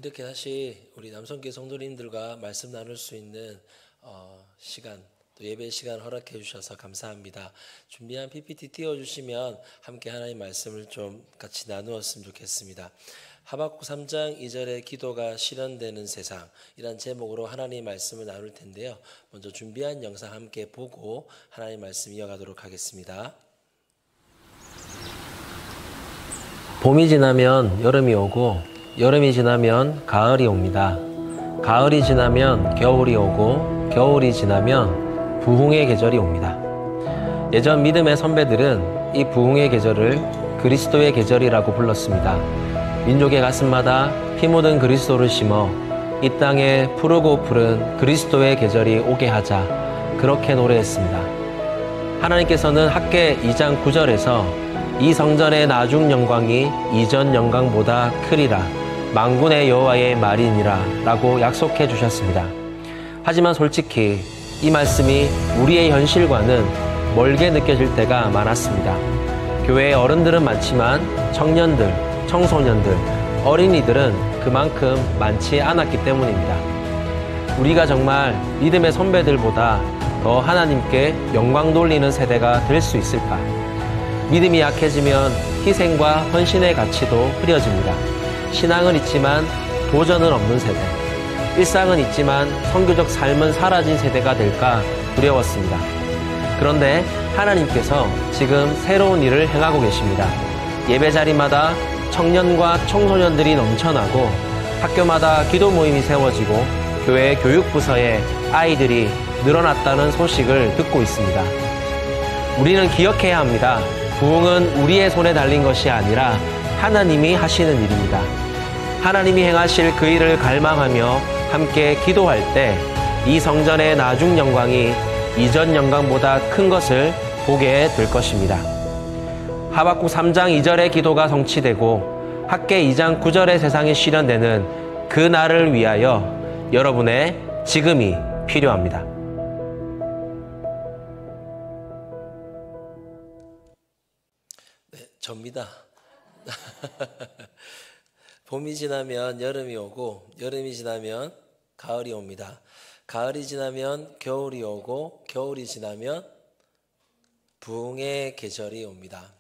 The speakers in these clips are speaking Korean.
이렇게 다시 우리 남성교회 성도님들과 말씀 나눌 수 있는 시간, 또 예배 시간 허락해 주셔서 감사합니다. 준비한 PPT 띄워주시면 함께 하나님 말씀을 좀 같이 나누었으면 좋겠습니다. 하박국 3장 2절의 기도가 실현되는 세상, 이란 제목으로 하나님 말씀을 나눌 텐데요. 먼저 준비한 영상 함께 보고 하나님 말씀 이어가도록 하겠습니다. 봄이 지나면 여름이 오고 여름이 지나면 가을이 옵니다. 가을이 지나면 겨울이 오고 겨울이 지나면 부흥의 계절이 옵니다. 예전 믿음의 선배들은 이 부흥의 계절을 그리스도의 계절이라고 불렀습니다. 민족의 가슴마다 피 묻은 그리스도를 심어 이 땅에 푸르고 푸른 그리스도의 계절이 오게 하자, 그렇게 노래했습니다. 하나님께서는 학개 2장 9절에서 이 성전의 나중 영광이 이전 영광보다 크리라, 만군의 여호와의 말이니라 라고 약속해 주셨습니다. 하지만 솔직히 이 말씀이 우리의 현실과는 멀게 느껴질 때가 많았습니다. 교회에 어른들은 많지만 청년들, 청소년들, 어린이들은 그만큼 많지 않았기 때문입니다. 우리가 정말 믿음의 선배들보다 더 하나님께 영광 돌리는 세대가 될 수 있을까? 믿음이 약해지면 희생과 헌신의 가치도 흐려집니다. 신앙은 있지만 도전은 없는 세대, 일상은 있지만 선교적 삶은 사라진 세대가 될까 두려웠습니다. 그런데 하나님께서 지금 새로운 일을 행하고 계십니다. 예배 자리마다 청년과 청소년들이 넘쳐나고 학교마다 기도 모임이 세워지고 교회 교육부서에 아이들이 늘어났다는 소식을 듣고 있습니다. 우리는 기억해야 합니다. 부흥은 우리의 손에 달린 것이 아니라 하나님이 하시는 일입니다. 하나님이 행하실 그 일을 갈망하며 함께 기도할 때 이 성전의 나중 영광이 이전 영광보다 큰 것을 보게 될 것입니다. 하박국 3장 2절의 기도가 성취되고 학개 2장 9절의 세상이 실현되는 그 날을 위하여 여러분의 지금이 필요합니다. 네, 접니다. 봄이 지나면 여름이 오고 여름이 지나면 가을이 옵니다. 가을이 지나면 겨울이 오고 겨울이 지나면 부흥의 계절이 옵니다.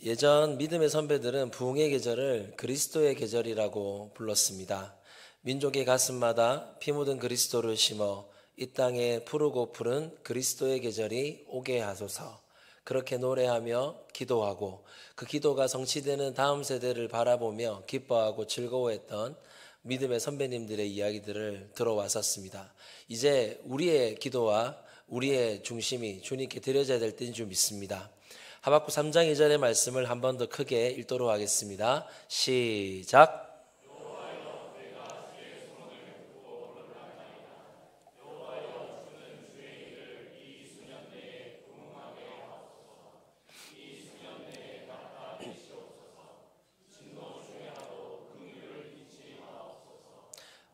예전 믿음의 선배들은 부흥의 계절을 그리스도의 계절이라고 불렀습니다. 민족의 가슴마다 피 묻은 그리스도를 심어 이 땅에 푸르고 푸른 그리스도의 계절이 오게 하소서, 그렇게 노래하며 기도하고 그 기도가 성취되는 다음 세대를 바라보며 기뻐하고 즐거워했던 믿음의 선배님들의 이야기들을 들어왔었습니다. 이제 우리의 기도와 우리의 중심이 주님께 드려져야 될 때인 줄 믿습니다. 하박국 3장 2절의 말씀을 한 번 더 크게 읽도록 하겠습니다. 시작.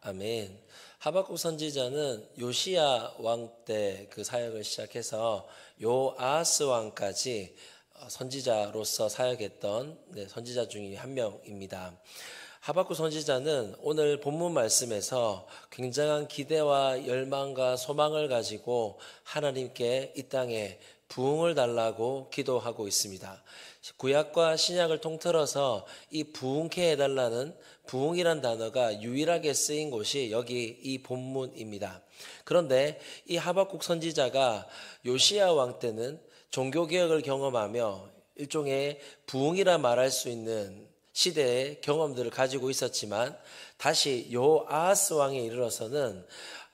아멘. 하박국 선지자는 요시야 왕 때 그 사역을 시작해서 요아하스 왕까지 선지자로서 사역했던 선지자 중에 한 명입니다. 하박국 선지자는 오늘 본문 말씀에서 굉장한 기대와 열망과 소망을 가지고 하나님께 이 땅에 부흥을 달라고 기도하고 있습니다. 구약과 신약을 통틀어서 이 부흥케 해달라는 부흥이란 단어가 유일하게 쓰인 곳이 여기 이 본문입니다. 그런데 이 하박국 선지자가 요시야 왕 때는 종교개혁을 경험하며 일종의 부흥이라 말할 수 있는 시대의 경험들을 가지고 있었지만 다시 요아하스 왕에 이르러서는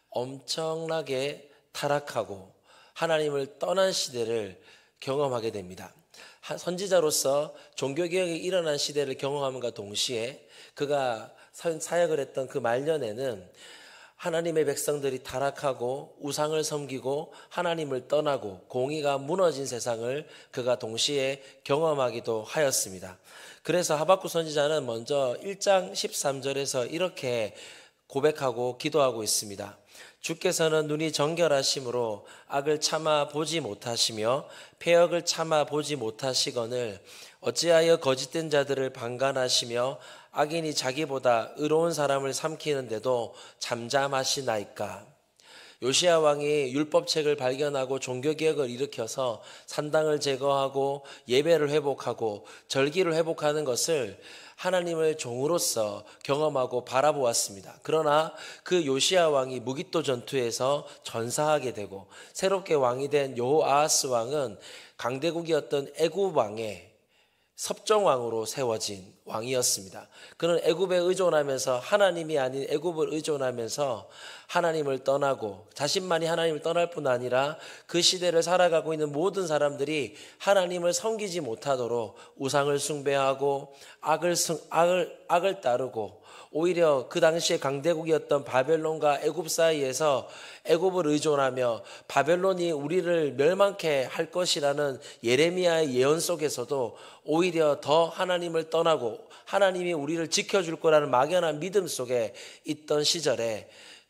엄청나게 타락하고 하나님을 떠난 시대를 경험하게 됩니다. 선지자로서 종교개혁이 일어난 시대를 경험함과 동시에 그가 사역을 했던 그 말년에는 하나님의 백성들이 타락하고 우상을 섬기고 하나님을 떠나고 공의가 무너진 세상을 그가 동시에 경험하기도 하였습니다. 그래서 하박국 선지자는 먼저 1장 13절에서 이렇게 고백하고 기도하고 있습니다. 주께서는 눈이 정결하심으로 악을 참아 보지 못하시며 패역을 참아 보지 못하시거늘 어찌하여 거짓된 자들을 방관하시며 악인이 자기보다 의로운 사람을 삼키는데도 잠잠하시나이까. 요시야 왕이 율법책을 발견하고 종교개혁을 일으켜서 산당을 제거하고 예배를 회복하고 절기를 회복하는 것을 하나님을 종으로서 경험하고 바라보았습니다. 그러나 그 요시야 왕이 무깃도 전투에서 전사하게 되고 새롭게 왕이 된 여호아하스 왕은 강대국이었던 애굽 왕의 섭정왕으로 세워진 왕이었습니다. 그는 애굽에 의존하면서 하나님이 아닌 애굽을 의존하면서 하나님을 떠나고 자신만이 하나님을 떠날 뿐 아니라 그 시대를 살아가고 있는 모든 사람들이 하나님을 섬기지 못하도록 우상을 숭배하고 악을 따르고 오히려 그 당시에 강대국이었던 바벨론과 애굽 사이에서 애굽을 의존하며 바벨론이 우리를 멸망케 할 것이라는 예레미야의 예언 속에서도 오히려 더 하나님을 떠나고 하나님이 우리를 지켜줄 거라는 막연한 믿음 속에 있던 시절에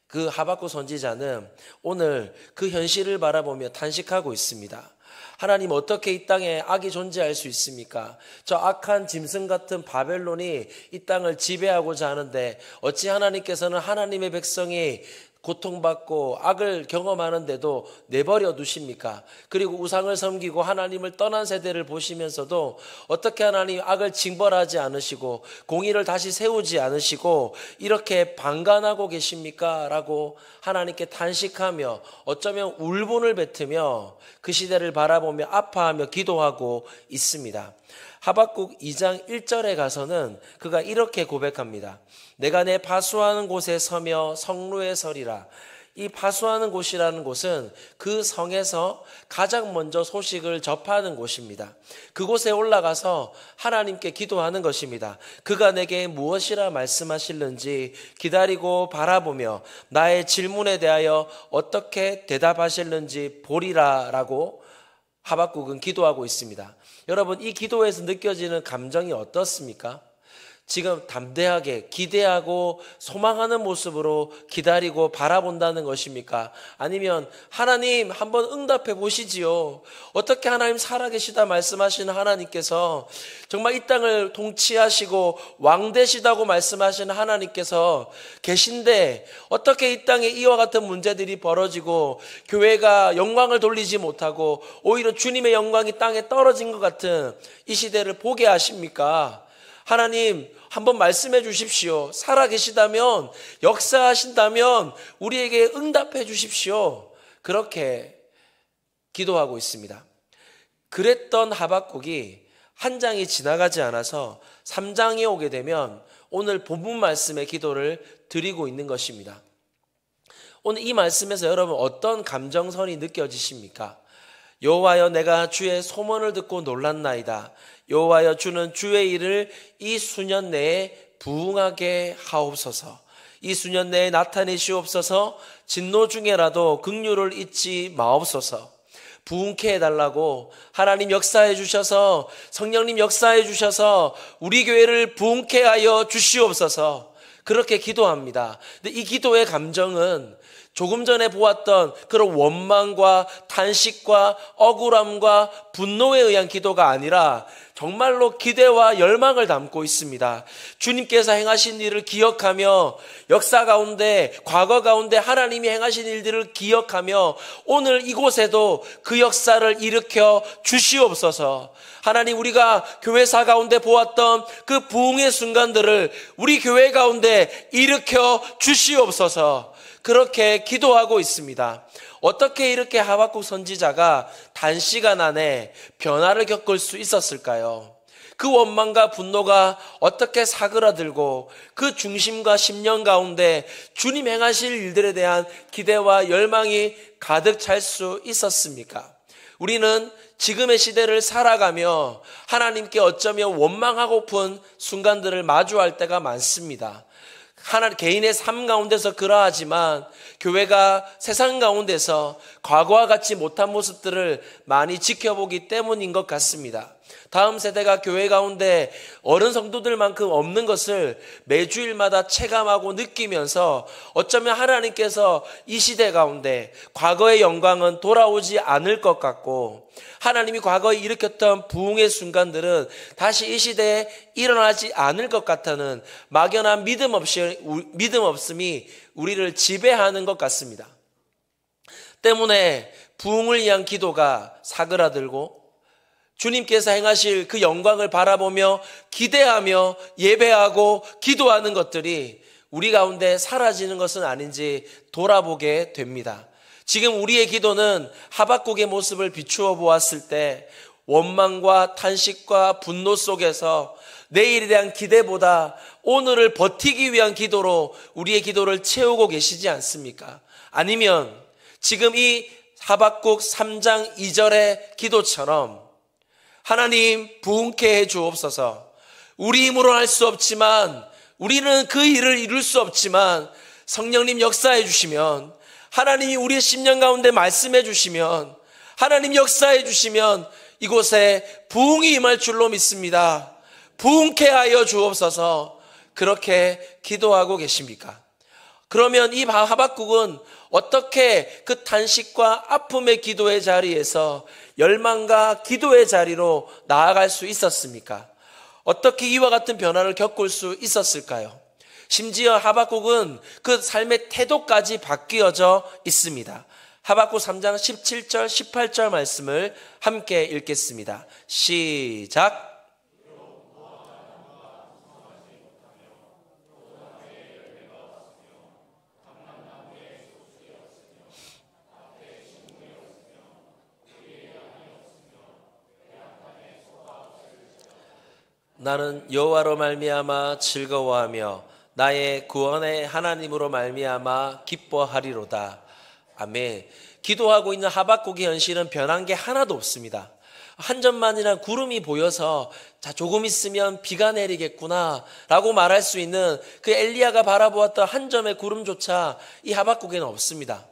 그 하박국 선지자는 오늘 그 현실을 바라보며 탄식하고 있습니다. 하나님, 어떻게 이 땅에 악이 존재할 수 있습니까? 저 악한 짐승 같은 바벨론이 이 땅을 지배하고자 하는데 어찌 하나님께서는 하나님의 백성이 고통받고 악을 경험하는데도 내버려 두십니까? 그리고 우상을 섬기고 하나님을 떠난 세대를 보시면서도 어떻게 하나님 악을 징벌하지 않으시고 공의를 다시 세우지 않으시고 이렇게 방관하고 계십니까? 라고 하나님께 탄식하며 어쩌면 울분을 뱉으며 그 시대를 바라보며 아파하며 기도하고 있습니다. 하박국 2장 1절에 가서는 그가 이렇게 고백합니다. 내가 내 파수하는 곳에 서며 성루에 서리라. 이 파수하는 곳이라는 곳은 그 성에서 가장 먼저 소식을 접하는 곳입니다. 그곳에 올라가서 하나님께 기도하는 것입니다. 그가 내게 무엇이라 말씀하실는지 기다리고 바라보며 나의 질문에 대하여 어떻게 대답하실는지 보리라 라고 하박국은 기도하고 있습니다. 여러분, 이 기도에서 느껴지는 감정이 어떻습니까? 지금 담대하게 기대하고 소망하는 모습으로 기다리고 바라본다는 것입니까? 아니면 하나님 한번 응답해 보시지요. 어떻게 하나님 살아계시다 말씀하시는 하나님께서 정말 이 땅을 통치하시고 왕 되시다고 말씀하시는 하나님께서 계신데 어떻게 이 땅에 이와 같은 문제들이 벌어지고 교회가 영광을 돌리지 못하고 오히려 주님의 영광이 땅에 떨어진 것 같은 이 시대를 보게 하십니까? 하나님 한번 말씀해 주십시오. 살아계시다면 역사하신다면 우리에게 응답해 주십시오. 그렇게 기도하고 있습니다. 그랬던 하박국이 한 장이 지나가지 않아서 3장에 오게 되면 오늘 본문 말씀의 기도를 드리고 있는 것입니다. 오늘 이 말씀에서 여러분 어떤 감정선이 느껴지십니까? 여호와여, 내가 주의 소문을 듣고 놀랐나이다. 여호와여, 주는 주의 일을 이 수년 내에 부응하게 하옵소서. 이 수년 내에 나타내시옵소서. 진노 중에라도 긍휼을 잊지 마옵소서. 부응케 해달라고 하나님 역사해 주셔서, 성령님 역사해 주셔서 우리 교회를 부응케 하여 주시옵소서. 그렇게 기도합니다. 근데 이 기도의 감정은 조금 전에 보았던 그런 원망과 탄식과 억울함과 분노에 의한 기도가 아니라 정말로 기대와 열망을 담고 있습니다. 주님께서 행하신 일을 기억하며 역사 가운데, 과거 가운데 하나님이 행하신 일들을 기억하며 오늘 이곳에도 그 역사를 일으켜 주시옵소서. 하나님, 우리가 교회사 가운데 보았던 그 부흥의 순간들을 우리 교회 가운데 일으켜 주시옵소서. 그렇게 기도하고 있습니다. 어떻게 이렇게 하박국 선지자가 단시간 안에 변화를 겪을 수 있었을까요? 그 원망과 분노가 어떻게 사그라들고 그 중심과 심령 가운데 주님 행하실 일들에 대한 기대와 열망이 가득 찰 수 있었습니까? 우리는 지금의 시대를 살아가며 하나님께 어쩌면 원망하고픈 순간들을 마주할 때가 많습니다. 개인의 삶 가운데서 그러하지만 교회가 세상 가운데서 과거와 같지 못한 모습들을 많이 지켜보기 때문인 것 같습니다. 다음 세대가 교회 가운데 어른 성도들만큼 없는 것을 매주일마다 체감하고 느끼면서 어쩌면 하나님께서 이 시대 가운데 과거의 영광은 돌아오지 않을 것 같고, 하나님이 과거에 일으켰던 부흥의 순간들은 다시 이 시대에 일어나지 않을 것 같다는 막연한 믿음 없음이 우리를 지배하는 것 같습니다. 때문에 부흥을 위한 기도가 사그라들고, 주님께서 행하실 그 영광을 바라보며 기대하며 예배하고 기도하는 것들이 우리 가운데 사라지는 것은 아닌지 돌아보게 됩니다. 지금 우리의 기도는 하박국의 모습을 비추어 보았을 때 원망과 탄식과 분노 속에서 내일에 대한 기대보다 오늘을 버티기 위한 기도로 우리의 기도를 채우고 계시지 않습니까? 아니면 지금 이 하박국 3장 2절의 기도처럼 하나님 부흥케 해 주옵소서, 우리 힘으로 할 수 없지만, 우리는 그 일을 이룰 수 없지만 성령님 역사해 주시면, 하나님이 우리의 심령 가운데 말씀해 주시면, 하나님 역사해 주시면 이곳에 부흥이 임할 줄로 믿습니다. 부흥케 하여 주옵소서. 그렇게 기도하고 계십니까? 그러면 이 하박국은 어떻게 그 탄식과 아픔의 기도의 자리에서 열망과 기도의 자리로 나아갈 수 있었습니까? 어떻게 이와 같은 변화를 겪을 수 있었을까요? 심지어 하박국은 그 삶의 태도까지 바뀌어져 있습니다. 하박국 3장 17절 18절 말씀을 함께 읽겠습니다. 시작. 나는 여호와로 말미암아 즐거워하며 나의 구원의 하나님으로 말미암아 기뻐하리로다. 아멘. 기도하고 있는 하박국의 현실은 변한 게 하나도 없습니다. 한 점만이나 구름이 보여서 자 조금 있으면 비가 내리겠구나 라고 말할 수 있는 그 엘리야가 바라보았던 한 점의 구름조차 이 하박국에는 없습니다.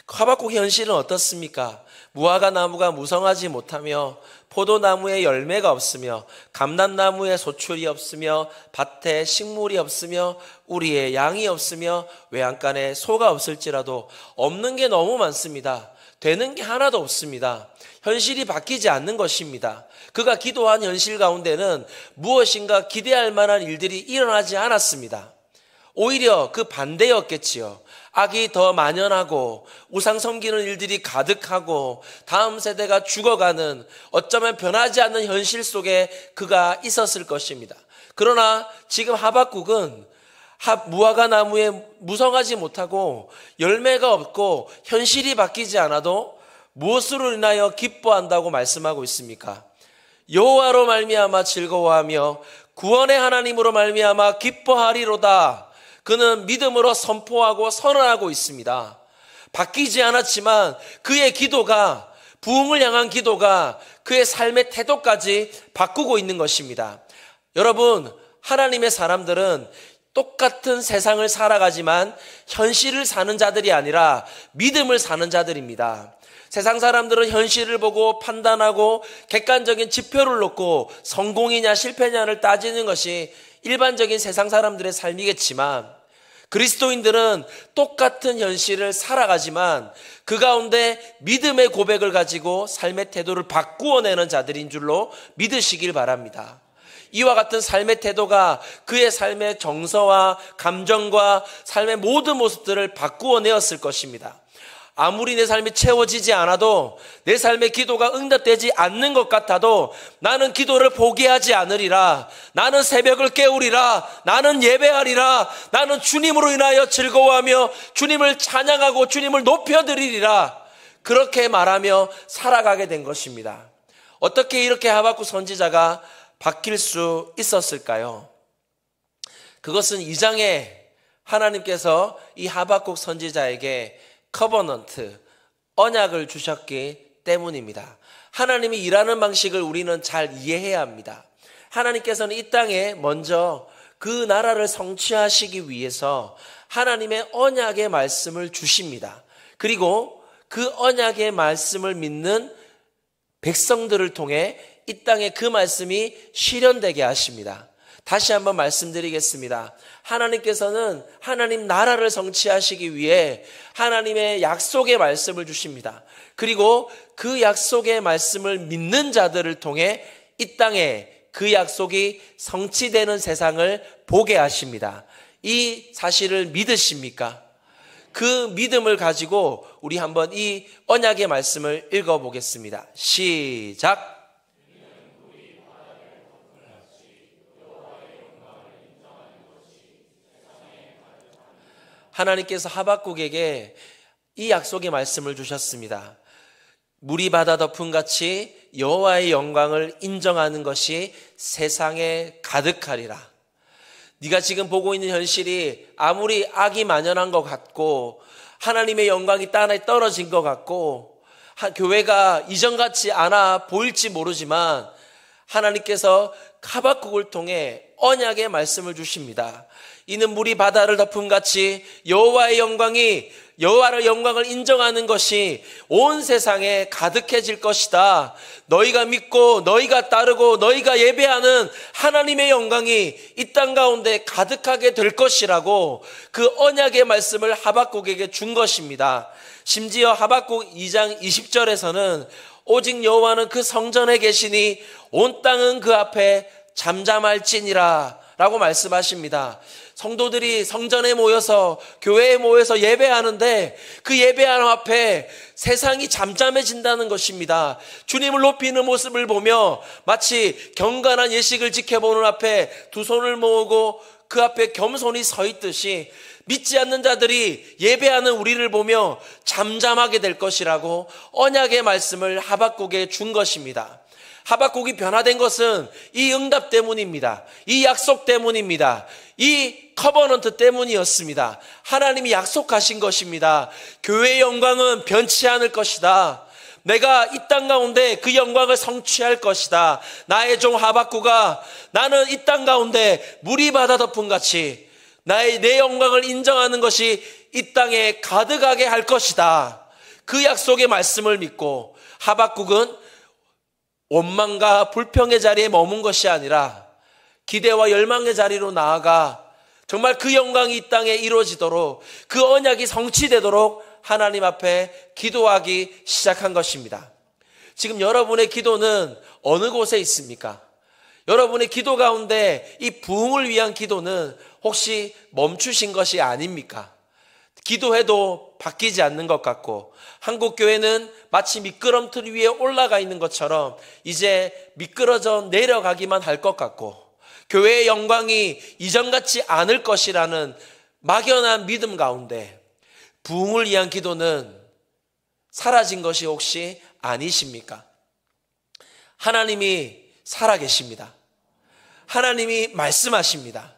하박국의 현실은 어떻습니까? 무화과 나무가 무성하지 못하며 포도나무에 열매가 없으며 감람나무에 소출이 없으며 밭에 식물이 없으며 우리의 양이 없으며 외양간에 소가 없을지라도 없는 게 너무 많습니다. 되는 게 하나도 없습니다. 현실이 바뀌지 않는 것입니다. 그가 기도한 현실 가운데는 무엇인가 기대할 만한 일들이 일어나지 않았습니다. 오히려 그 반대였겠지요. 악이 더 만연하고 우상 섬기는 일들이 가득하고 다음 세대가 죽어가는, 어쩌면 변하지 않는 현실 속에 그가 있었을 것입니다. 그러나 지금 하박국은 무화과 나무에 무성하지 못하고 열매가 없고 현실이 바뀌지 않아도 무엇으로 인하여 기뻐한다고 말씀하고 있습니까? 여호와로 말미암아 즐거워하며 구원의 하나님으로 말미암아 기뻐하리로다. 그는 믿음으로 선포하고 선언하고 있습니다. 바뀌지 않았지만 그의 기도가, 부흥을 향한 기도가 그의 삶의 태도까지 바꾸고 있는 것입니다. 여러분, 하나님의 사람들은 똑같은 세상을 살아가지만 현실을 사는 자들이 아니라 믿음을 사는 자들입니다. 세상 사람들은 현실을 보고 판단하고 객관적인 지표를 놓고 성공이냐 실패냐를 따지는 것이 일반적인 세상 사람들의 삶이겠지만, 그리스도인들은 똑같은 현실을 살아가지만 그 가운데 믿음의 고백을 가지고 삶의 태도를 바꾸어내는 자들인 줄로 믿으시길 바랍니다. 이와 같은 삶의 태도가 그의 삶의 정서와 감정과 삶의 모든 모습들을 바꾸어내었을 것입니다. 아무리 내 삶이 채워지지 않아도, 내 삶의 기도가 응답되지 않는 것 같아도 나는 기도를 포기하지 않으리라. 나는 새벽을 깨우리라. 나는 예배하리라. 나는 주님으로 인하여 즐거워하며 주님을 찬양하고 주님을 높여드리리라. 그렇게 말하며 살아가게 된 것입니다. 어떻게 이렇게 하박국 선지자가 바뀔 수 있었을까요? 그것은 2장에 하나님께서 이 하박국 선지자에게 커버넌트, 언약을 주셨기 때문입니다. 하나님이 일하는 방식을 우리는 잘 이해해야 합니다. 하나님께서는 이 땅에 먼저 그 나라를 성취하시기 위해서 하나님의 언약의 말씀을 주십니다. 그리고 그 언약의 말씀을 믿는 백성들을 통해 이 땅에 그 말씀이 실현되게 하십니다. 다시 한번 말씀드리겠습니다. 하나님께서는 하나님 나라를 성취하시기 위해 하나님의 약속의 말씀을 주십니다. 그리고 그 약속의 말씀을 믿는 자들을 통해 이 땅에 그 약속이 성취되는 세상을 보게 하십니다. 이 사실을 믿으십니까? 그 믿음을 가지고 우리 한번 이 언약의 말씀을 읽어보겠습니다. 시작! 하나님께서 하박국에게 이 약속의 말씀을 주셨습니다. 물이 바다 덮음같이 여호와의 영광을 인정하는 것이 세상에 가득하리라. 네가 지금 보고 있는 현실이 아무리 악이 만연한 것 같고 하나님의 영광이 땅에 떨어진 것 같고 교회가 이전같이 않아 보일지 모르지만 하나님께서 하박국을 통해 언약의 말씀을 주십니다. 이는 물이 바다를 덮음같이 여호와의 영광을 인정하는 것이 온 세상에 가득해질 것이다. 너희가 믿고 너희가 따르고 너희가 예배하는 하나님의 영광이 이 땅 가운데 가득하게 될 것이라고 그 언약의 말씀을 하박국에게 준 것입니다. 심지어 하박국 2장 20절에서는 오직 여호와는 그 성전에 계시니 온 땅은 그 앞에 잠잠할지니라 라고 말씀하십니다. 성도들이 성전에 모여서 교회에 모여서 예배하는데 그 예배하는 앞에 세상이 잠잠해진다는 것입니다. 주님을 높이는 모습을 보며 마치 경건한 예식을 지켜보는 앞에 두 손을 모으고 그 앞에 겸손히 서 있듯이 믿지 않는 자들이 예배하는 우리를 보며 잠잠하게 될 것이라고 언약의 말씀을 하박국에 준 것입니다. 하박국이 변화된 것은 이 응답 때문입니다. 이 약속 때문입니다. 이 커버넌트 때문이었습니다. 하나님이 약속하신 것입니다. 교회의 영광은 변치 않을 것이다. 내가 이 땅 가운데 그 영광을 성취할 것이다. 나의 종 하박국아, 나는 이 땅 가운데 물이 바다 덮음같이 내 영광을 인정하는 것이 이 땅에 가득하게 할 것이다. 그 약속의 말씀을 믿고 하박국은 원망과 불평의 자리에 머문 것이 아니라 기대와 열망의 자리로 나아가 정말 그 영광이 이 땅에 이루어지도록 그 언약이 성취되도록 하나님 앞에 기도하기 시작한 것입니다. 지금 여러분의 기도는 어느 곳에 있습니까? 여러분의 기도 가운데 이 부흥을 위한 기도는 혹시 멈추신 것이 아닙니까? 기도해도 바뀌지 않는 것 같고 한국교회는 마치 미끄럼틀 위에 올라가 있는 것처럼 이제 미끄러져 내려가기만 할 것 같고 교회의 영광이 이전같지 않을 것이라는 막연한 믿음 가운데 부흥을 위한 기도는 사라진 것이 혹시 아니십니까? 하나님이 살아계십니다. 하나님이 말씀하십니다.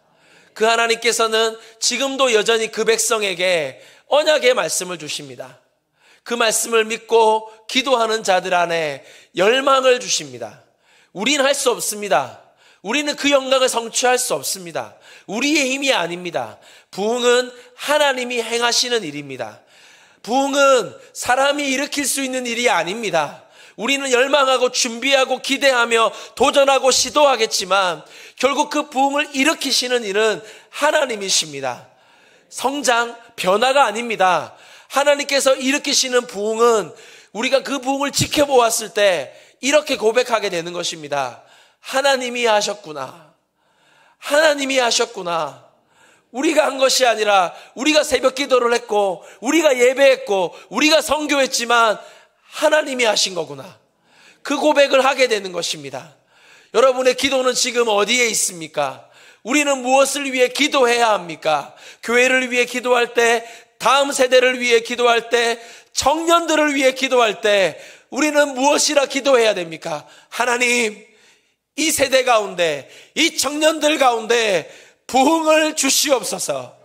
그 하나님께서는 지금도 여전히 그 백성에게 언약의 말씀을 주십니다. 그 말씀을 믿고 기도하는 자들 안에 열망을 주십니다. 우리는 할 수 없습니다. 우리는 그 영광을 성취할 수 없습니다. 우리의 힘이 아닙니다. 부흥은 하나님이 행하시는 일입니다. 부흥은 사람이 일으킬 수 있는 일이 아닙니다. 우리는 열망하고 준비하고 기대하며 도전하고 시도하겠지만 결국 그 부흥을 일으키시는 일은 하나님이십니다. 성장, 변화가 아닙니다. 하나님께서 일으키시는 부흥은 우리가 그 부흥을 지켜보았을 때 이렇게 고백하게 되는 것입니다. 하나님이 하셨구나. 하나님이 하셨구나. 우리가 한 것이 아니라 우리가 새벽 기도를 했고 우리가 예배했고 우리가 선교했지만 하나님이 하신 거구나. 그 고백을 하게 되는 것입니다. 여러분의 기도는 지금 어디에 있습니까? 우리는 무엇을 위해 기도해야 합니까? 교회를 위해 기도할 때, 다음 세대를 위해 기도할 때, 청년들을 위해 기도할 때 우리는 무엇이라 기도해야 됩니까? 하나님, 이 세대 가운데, 이 청년들 가운데 부흥을 주시옵소서.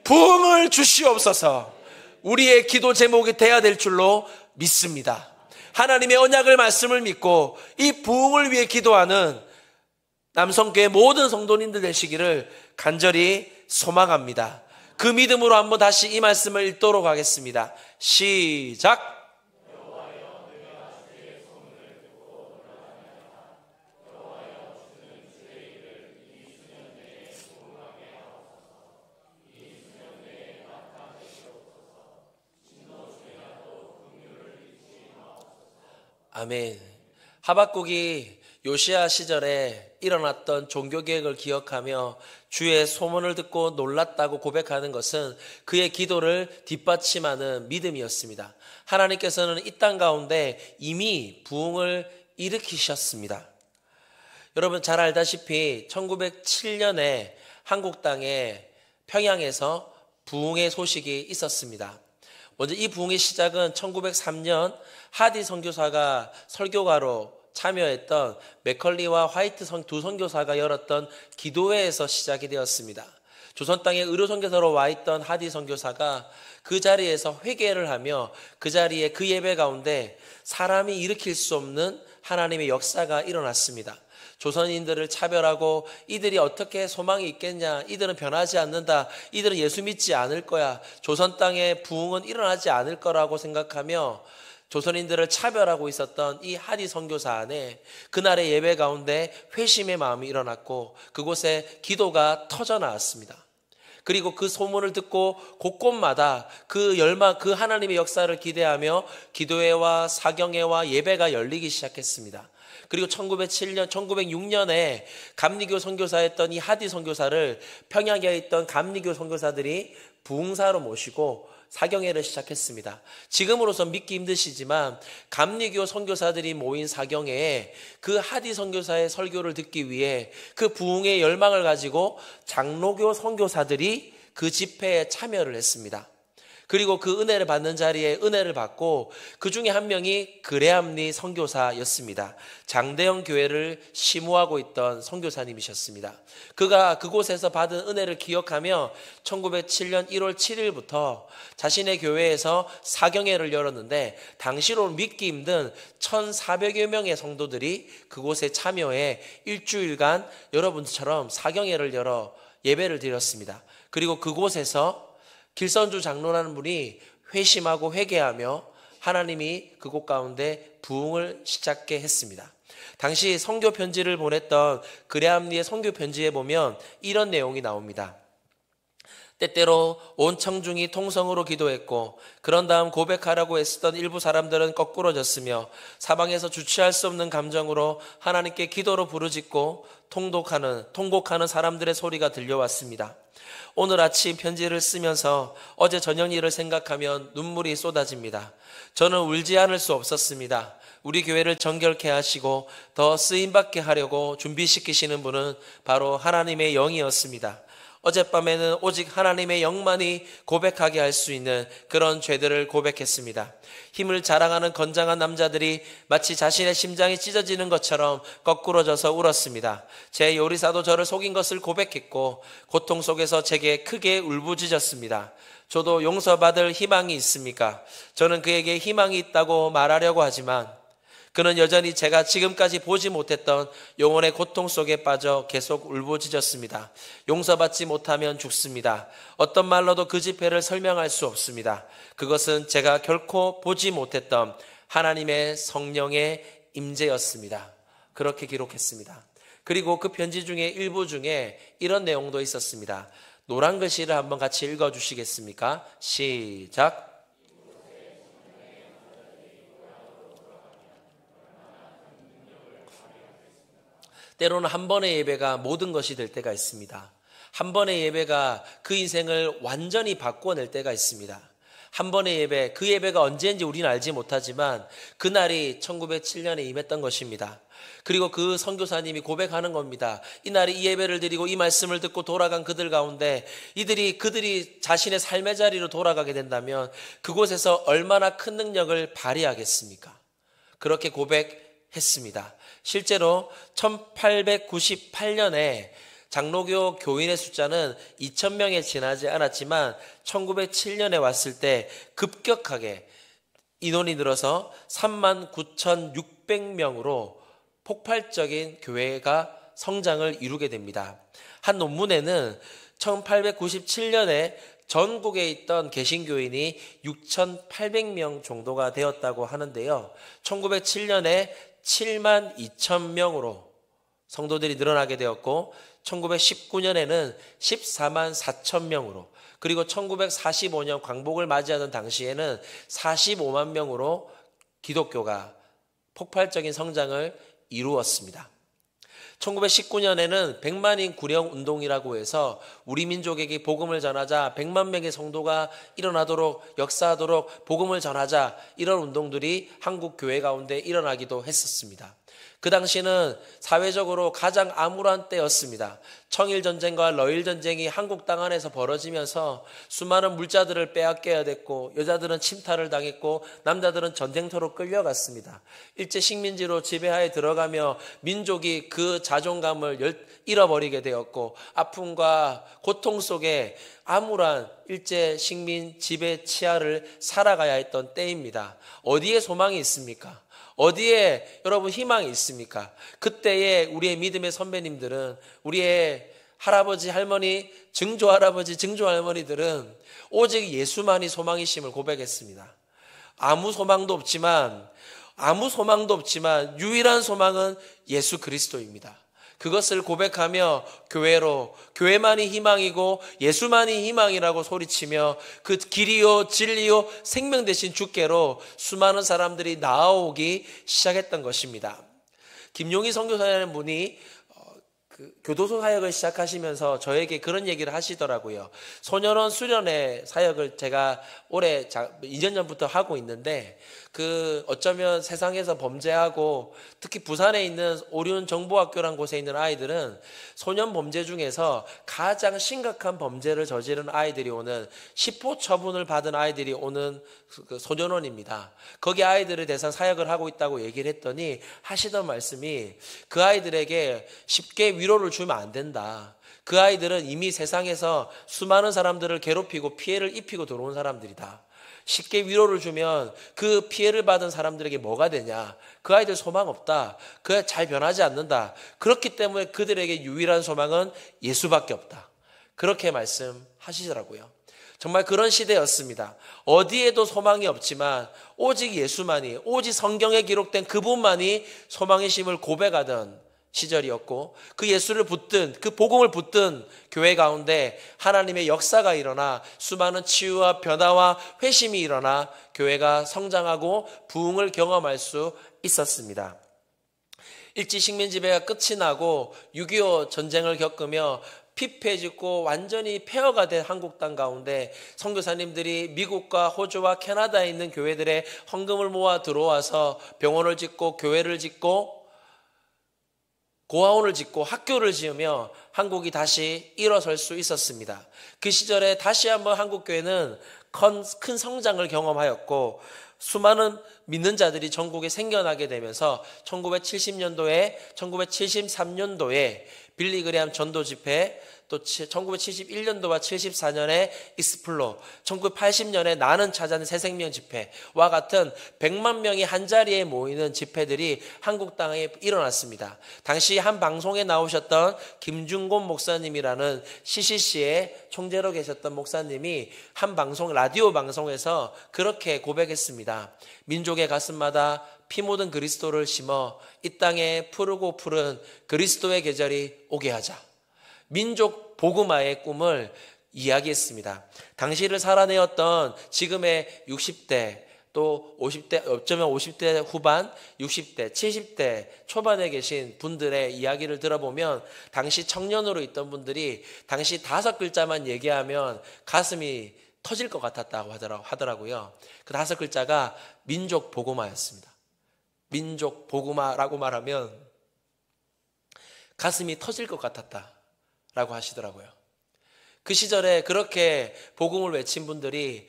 부흥을 주시옵소서. 우리의 기도 제목이 돼야 될 줄로 믿습니다. 하나님의 언약을 말씀을 믿고 이 부흥을 위해 기도하는 남성교회 모든 성도님들 되시기를 간절히 소망합니다. 그 믿음으로 한번 다시 이 말씀을 읽도록 하겠습니다. 시작. 아멘. 하박국이 요시야 시절에 일어났던 종교개혁을 기억하며 주의 소문을 듣고 놀랐다고 고백하는 것은 그의 기도를 뒷받침하는 믿음이었습니다. 하나님께서는 이 땅 가운데 이미 부흥을 일으키셨습니다. 여러분 잘 알다시피 1907년에 한국 땅에 평양에서 부흥의 소식이 있었습니다. 먼저 이 부흥의 시작은 1903년 하디 선교사가 설교가로 참여했던 맥컬리와 화이트 두 선교사가 열었던 기도회에서 시작이 되었습니다. 조선 땅에 의료 선교사로 와 있던 하디 선교사가 그 자리에서 회개를 하며 그 자리에 그 예배 가운데 사람이 일으킬 수 없는 하나님의 역사가 일어났습니다. 조선인들을 차별하고 이들이 어떻게 소망이 있겠냐, 이들은 변하지 않는다, 이들은 예수 믿지 않을 거야, 조선 땅에 부흥은 일어나지 않을 거라고 생각하며 조선인들을 차별하고 있었던 이 하디 선교사 안에 그날의 예배 가운데 회심의 마음이 일어났고 그곳에 기도가 터져 나왔습니다. 그리고 그 소문을 듣고 곳곳마다 그 하나님의 역사를 기대하며 기도회와 사경회와 예배가 열리기 시작했습니다. 그리고 1906년에 감리교 선교사였던 이 하디 선교사를 평양에 있던 감리교 선교사들이 부흥사로 모시고 사경회를 시작했습니다. 지금으로서 믿기 힘드시지만 감리교 선교사들이 모인 사경회에 그 하디 선교사의 설교를 듣기 위해 그 부흥의 열망을 가지고 장로교 선교사들이 그 집회에 참여를 했습니다. 그리고 그 은혜를 받는 자리에 은혜를 받고 그 중에 한 명이 그레암리 선교사였습니다. 장대영 교회를 심우하고 있던 선교사님이셨습니다. 그가 그곳에서 받은 은혜를 기억하며 1907년 1월 7일부터 자신의 교회에서 사경회를 열었는데 당시로 믿기 힘든 1,400여 명의 성도들이 그곳에 참여해 일주일간 여러분처럼 사경회를 열어 예배를 드렸습니다. 그리고 그곳에서 길선주 장로라는 분이 회심하고 회개하며 하나님이 그곳 가운데 부흥을 시작게 했습니다. 당시 선교 편지를 보냈던 그레암리의 선교 편지에 보면 이런 내용이 나옵니다. 때때로 온 청중이 통성으로 기도했고 그런 다음 고백하라고 애쓰던 일부 사람들은 거꾸러졌으며 사방에서 주체할 수 없는 감정으로 하나님께 기도로 부르짖고 통곡하는 사람들의 소리가 들려왔습니다. 오늘 아침 편지를 쓰면서 어제 저녁 일을 생각하면 눈물이 쏟아집니다. 저는 울지 않을 수 없었습니다. 우리 교회를 정결케 하시고 더 쓰임받게 하려고 준비시키시는 분은 바로 하나님의 영이었습니다. 어젯밤에는 오직 하나님의 영만이 고백하게 할 수 있는 그런 죄들을 고백했습니다. 힘을 자랑하는 건장한 남자들이 마치 자신의 심장이 찢어지는 것처럼 거꾸러져서 울었습니다. 제 요리사도 저를 속인 것을 고백했고 고통 속에서 제게 크게 울부짖었습니다. 저도 용서받을 희망이 있습니까? 저는 그에게 희망이 있다고 말하려고 하지만 그는 여전히 제가 지금까지 보지 못했던 영혼의 고통 속에 빠져 계속 울부짖었습니다. 용서받지 못하면 죽습니다. 어떤 말로도 그 집회를 설명할 수 없습니다. 그것은 제가 결코 보지 못했던 하나님의 성령의 임재였습니다. 그렇게 기록했습니다. 그리고 그 편지 중에 일부 중에 이런 내용도 있었습니다. 노란 글씨를 한번 같이 읽어주시겠습니까? 시작. 때로는 한 번의 예배가 모든 것이 될 때가 있습니다. 한 번의 예배가 그 인생을 완전히 바꿔낼 때가 있습니다. 한 번의 예배, 그 예배가 언제인지 우리는 알지 못하지만 그날이 1907년에 임했던 것입니다. 그리고 그 선교사님이 고백하는 겁니다. 이날이 이 예배를 드리고 이 말씀을 듣고 돌아간 그들 가운데 그들이 자신의 삶의 자리로 돌아가게 된다면 그곳에서 얼마나 큰 능력을 발휘하겠습니까? 그렇게 고백했습니다. 실제로 1898년에 장로교 교인의 숫자는 2,000명에 지나지 않았지만 1907년에 왔을 때 급격하게 인원이 늘어서 39,600명으로 폭발적인 교회가 성장을 이루게 됩니다. 한 논문에는 1897년에 전국에 있던 개신교인이 6,800명 정도가 되었다고 하는데요. 1907년에 72,000명으로 성도들이 늘어나게 되었고 1919년에는 14만 4천 명으로 그리고 1945년 광복을 맞이하던 당시에는 45만 명으로 기독교가 폭발적인 성장을 이루었습니다. 1919년에는 100만인 구령 운동이라고 해서 우리 민족에게 복음을 전하자, 100만 명의 성도가 일어나도록, 역사하도록 복음을 전하자, 이런 운동들이 한국 교회 가운데 일어나기도 했었습니다. 그 당시는 사회적으로 가장 암울한 때였습니다. 청일전쟁과 러일전쟁이 한국 땅 안에서 벌어지면서 수많은 물자들을 빼앗겨야 됐고, 여자들은 침탈을 당했고, 남자들은 전쟁터로 끌려갔습니다. 일제 식민지로 지배하에 들어가며 민족이 그 자존감을 잃어버리게 되었고, 아픔과 고통 속에 암울한 일제 식민 지배 치하를 살아가야 했던 때입니다. 어디에 소망이 있습니까? 어디에 여러분 희망이 있습니까? 그때에 우리의 믿음의 선배님들은, 우리의 할아버지, 할머니, 증조할아버지, 증조할머니들은 오직 예수만이 소망이심을 고백했습니다. 아무 소망도 없지만 유일한 소망은 예수 그리스도입니다. 그것을 고백하며 교회만이 희망이고 예수만이 희망이라고 소리치며 그 길이요 진리요 생명 되신 주께로 수많은 사람들이 나아오기 시작했던 것입니다. 김용희 선교사라는 분이 교도소 사역을 시작하시면서 저에게 그런 얘기를 하시더라고요. 소년원 수련회 사역을 제가 올해 2년 전부터 하고 있는데, 어쩌면 세상에서 범죄하고 특히 부산에 있는 오륜 정보학교란 곳에 있는 아이들은 소년 범죄 중에서 가장 심각한 범죄를 저지른 아이들이 오는, 시포 처분을 받은 아이들이 오는 소년원입니다. 거기 아이들에 대해서 사역을 하고 있다고 얘기를 했더니 하시던 말씀이, 그 아이들에게 쉽게 위로를 주면 안 된다. 그 아이들은 이미 세상에서 수많은 사람들을 괴롭히고 피해를 입히고 들어온 사람들이다. 쉽게 위로를 주면 그 피해를 받은 사람들에게 뭐가 되냐? 그 아이들 소망 없다. 그 잘 변하지 않는다. 그렇기 때문에 그들에게 유일한 소망은 예수밖에 없다. 그렇게 말씀하시더라고요. 정말 그런 시대였습니다. 어디에도 소망이 없지만 오직 예수만이, 오직 성경에 기록된 그분만이 소망이심을 고백하던 시절이었고, 그 예수를 붙든, 그 복음을 붙든 교회 가운데 하나님의 역사가 일어나 수많은 치유와 변화와 회심이 일어나 교회가 성장하고 부흥을 경험할 수 있었습니다. 일제 식민 지배가 끝이 나고 6.25 전쟁을 겪으며 피폐해지고 완전히 폐허가 된 한국 땅 가운데 선교사님들이 미국과 호주와 캐나다에 있는 교회들의 헌금을 모아 들어와서 병원을 짓고 교회를 짓고 고아원을 짓고 학교를 지으며 한국이 다시 일어설 수 있었습니다. 그 시절에 다시 한번 한국교회는 큰 성장을 경험하였고, 수많은 믿는 자들이 전국에 생겨나게 되면서 1970년도에 1973년도에 빌리 그레함 전도 집회, 또 1971년도와 74년에 익스플로, 1980년에 나는 찾아낸 새생명 집회와 같은 100만 명이 한자리에 모이는 집회들이 한국 땅에 일어났습니다. 당시 한 방송에 나오셨던 김중곤 목사님이라는 CCC의 총재로 계셨던 목사님이 한 방송, 라디오 방송에서 그렇게 고백했습니다. 민족의 가슴마다 피 묻은 그리스도를 심어 이 땅에 푸르고 푸른 그리스도의 계절이 오게 하자. 민족 복음화의 꿈을 이야기했습니다. 당시를 살아내었던 지금의 60대, 또 50대, 어쩌면 50대 후반, 60대, 70대 초반에 계신 분들의 이야기를 들어보면 당시 청년으로 있던 분들이 당시 5글자만 얘기하면 가슴이 터질 것 같았다고 하더라고요. 그 5글자가 민족 복음화였습니다. 민족 복음화라고 말하면 가슴이 터질 것 같았다 라고 하시더라고요. 그 시절에 그렇게 복음을 외친 분들이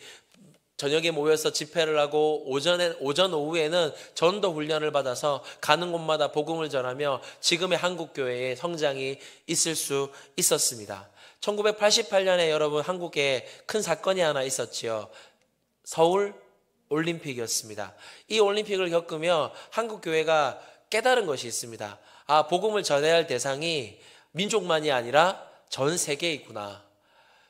저녁에 모여서 집회를 하고 오전 오후에는 전도 훈련을 받아서 가는 곳마다 복음을 전하며 지금의 한국교회의 성장이 있을 수 있었습니다. 1988년에 여러분 한국에 큰 사건이 하나 있었지요. 서울 올림픽이었습니다. 이 올림픽을 겪으며 한국교회가 깨달은 것이 있습니다. 아, 복음을 전해야 할 대상이 민족만이 아니라 전 세계에 있구나.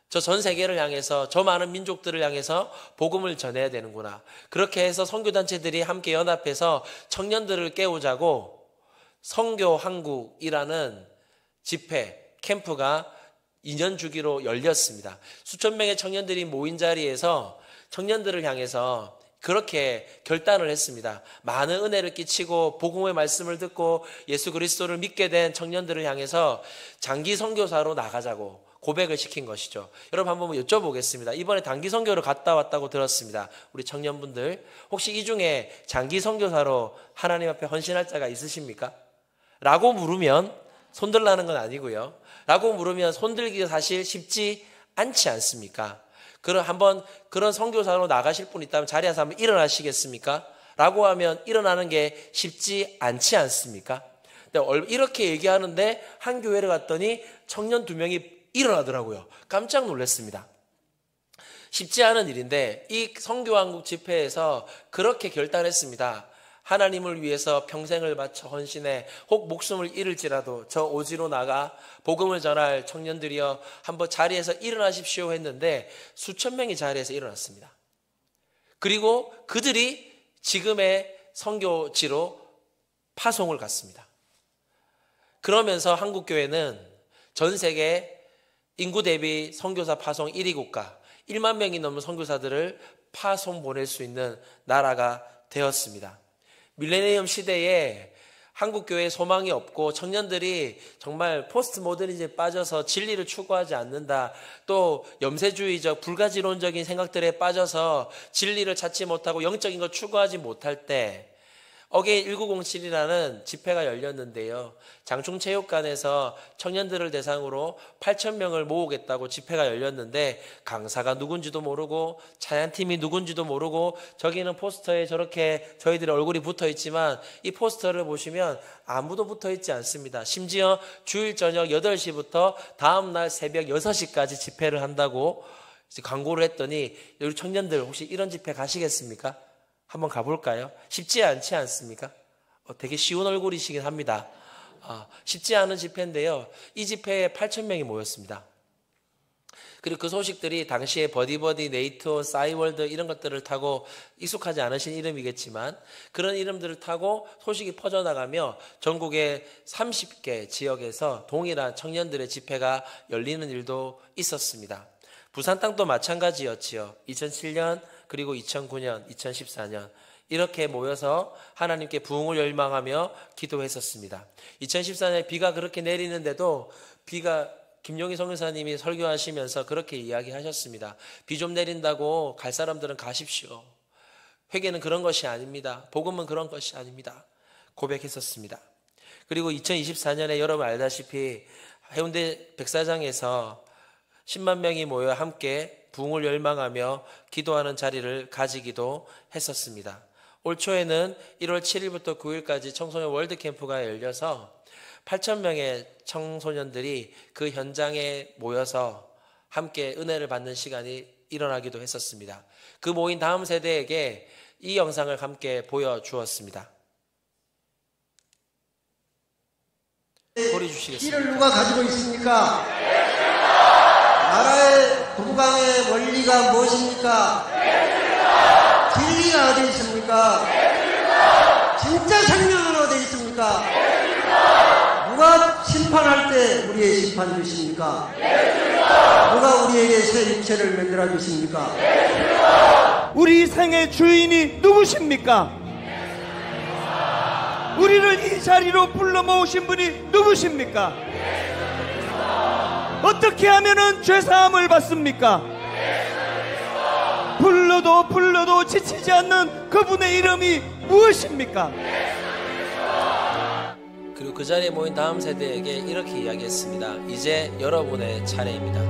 저 전 세계를 향해서, 저 많은 민족들을 향해서 복음을 전해야 되는구나. 그렇게 해서 선교단체들이 함께 연합해서 청년들을 깨우자고 선교 한국이라는 집회, 캠프가 2년 주기로 열렸습니다. 수천 명의 청년들이 모인 자리에서 청년들을 향해서 그렇게 결단을 했습니다. 많은 은혜를 끼치고 복음의 말씀을 듣고 예수 그리스도를 믿게 된 청년들을 향해서 장기 선교사로 나가자고 고백을 시킨 것이죠. 여러분 한번 여쭤보겠습니다. 이번에 단기 선교를 갔다 왔다고 들었습니다. 우리 청년분들 혹시 이 중에 장기 선교사로 하나님 앞에 헌신할 자가 있으십니까? 라고 물으면 손들라는 건 아니고요. 라고 물으면 손들기가 사실 쉽지 않지 않습니까? 그럼 한번 그런 선교사로 나가실 분 있다면 자리에서 한번 일어나시겠습니까? 라고 하면 일어나는 게 쉽지 않지 않습니까? 이렇게 얘기하는데 한 교회를 갔더니 청년 2명이 일어나더라고요. 깜짝 놀랐습니다. 쉽지 않은 일인데 이 선교왕국 집회에서 그렇게 결단했습니다. 하나님을 위해서 평생을 바쳐 헌신해 혹 목숨을 잃을지라도 저 오지로 나가 복음을 전할 청년들이여 한번 자리에서 일어나십시오 했는데 수천 명이 자리에서 일어났습니다. 그리고 그들이 지금의 선교지로 파송을 갔습니다. 그러면서 한국교회는 전 세계 인구 대비 선교사 파송 1위 국가 1만 명이 넘는 선교사들을 파송 보낼 수 있는 나라가 되었습니다. 밀레니엄 시대에 한국교회에 소망이 없고 청년들이 정말 포스트 모더니즘에 빠져서 진리를 추구하지 않는다. 또 염세주의적 불가지론적인 생각들에 빠져서 진리를 찾지 못하고 영적인 걸 추구하지 못할 때 어게인 1907이라는 집회가 열렸는데요. 장충체육관에서 청년들을 대상으로 8,000명을 모으겠다고 집회가 열렸는데 강사가 누군지도 모르고 찬양팀이 누군지도 모르고 저기는 포스터에 저렇게 저희들의 얼굴이 붙어있지만 이 포스터를 보시면 아무도 붙어있지 않습니다. 심지어 주일 저녁 8시부터 다음날 새벽 6시까지 집회를 한다고 광고를 했더니 우리 청년들 혹시 이런 집회 가시겠습니까? 한번 가볼까요? 쉽지 않지 않습니까? 되게 쉬운 얼굴이시긴 합니다. 쉽지 않은 집회인데요. 이 집회에 8,000명이 모였습니다. 그리고 그 소식들이 당시에 버디버디, 네이트온, 싸이월드 이런 것들을 타고 익숙하지 않으신 이름이겠지만 그런 이름들을 타고 소식이 퍼져나가며 전국의 30개 지역에서 동일한 청년들의 집회가 열리는 일도 있었습니다. 부산 땅도 마찬가지였지요. 2007년 그리고 2009년, 2014년 이렇게 모여서 하나님께 부흥을 열망하며 기도했었습니다. 2014년에 비가 그렇게 내리는데도 김용희 선교사님이 설교하시면서 그렇게 이야기하셨습니다. 비 좀 내린다고 갈 사람들은 가십시오. 회개는 그런 것이 아닙니다. 복음은 그런 것이 아닙니다. 고백했었습니다. 그리고 2024년에 여러분 알다시피 해운대 백사장에서 10만 명이 모여 함께 부흥을 열망하며 기도하는 자리를 가지기도 했었습니다. 올 초에는 1월 7일부터 9일까지 청소년 월드캠프가 열려서 8,000명의 청소년들이 그 현장에 모여서 함께 은혜를 받는 시간이 일어나기도 했었습니다. 그 모인 다음 세대에게 이 영상을 함께 보여주었습니다. 소리 주시겠습니까? 길을 누가 가지고 있습니까? 나라의 부강의 원리가 무엇입니까? 진리가 어디 있습니까? 진짜 생명은 어디 있습니까? 누가 심판할 때 우리의 심판 주십니까? 누가 우리에게 새 육체를 만들어 주십니까? 우리 생의 주인이 누구십니까? 우리를 이 자리로 불러 모으신 분이 누구십니까? 어떻게 하면은 죄사함을 받습니까? 불러도 지치지 않는 그분의 이름이 무엇입니까? 그리고 그 자리에 모인 다음 세대에게 이렇게 이야기했습니다. 이제 여러분의 차례입니다.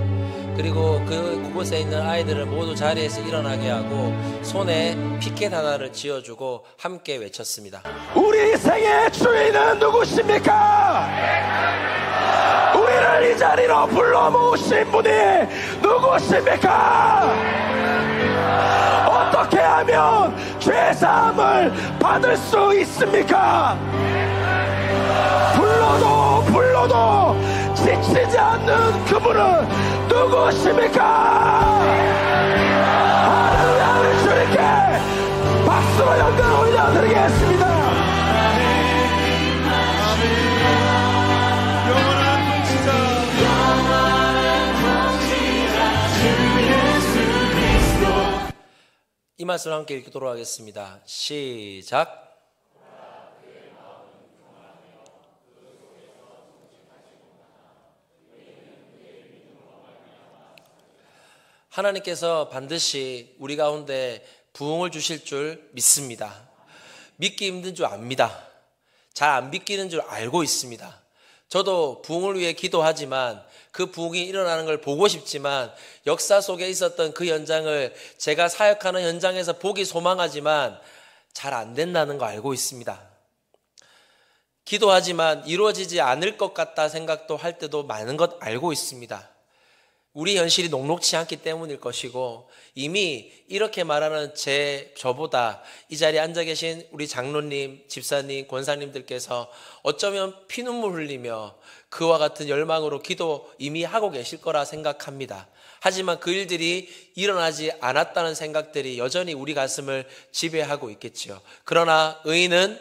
그리고 그곳에 있는 아이들을 모두 자리에서 일어나게 하고 손에 피켓 하나를 쥐어주고 함께 외쳤습니다. 우리 생의 주인은 누구십니까? 우리를 이 자리로 불러 모으신 분이 누구십니까? 어떻게 하면 죄사함을 받을 수 있습니까? 불러도 지치지 않는 그분은 누구십니까? 할렐루야. 우리 주님께 박수로 영광을 올려드리겠습니다. 말씀을 함께 읽도록 하겠습니다. 시작. 하나님께서 반드시 우리 가운데 부흥을 주실 줄 믿습니다. 믿기 힘든 줄 압니다. 잘 안 믿기는 줄 알고 있습니다. 저도 부흥을 위해 기도하지만 그 부흥이 일어나는 걸 보고 싶지만 역사 속에 있었던 그 현장을 제가 사역하는 현장에서 보기 소망하지만 잘 안 된다는 거 알고 있습니다. 기도하지만 이루어지지 않을 것 같다 생각도 할 때도 많은 것 알고 있습니다. 우리 현실이 녹록치 않기 때문일 것이고 이미 이렇게 말하는 저보다 이 자리에 앉아 계신 우리 장로님, 집사님, 권사님들께서 어쩌면 피눈물 흘리며 그와 같은 열망으로 기도 이미 하고 계실 거라 생각합니다. 하지만 그 일들이 일어나지 않았다는 생각들이 여전히 우리 가슴을 지배하고 있겠지요. 그러나 의인은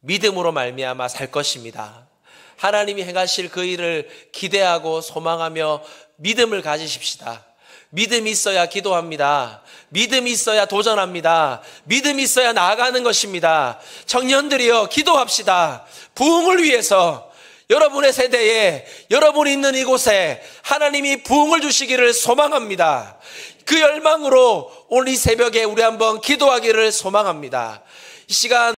믿음으로 말미암아 살 것입니다. 하나님이 행하실 그 일을 기대하고 소망하며 믿음을 가지십시다. 믿음이 있어야 기도합니다. 믿음이 있어야 도전합니다. 믿음이 있어야 나아가는 것입니다. 청년들이여 기도합시다. 부흥을 위해서 여러분의 세대에 여러분이 있는 이곳에 하나님이 부흥을 주시기를 소망합니다. 그 열망으로 오늘 이 새벽에 우리 한번 기도하기를 소망합니다. 이 시간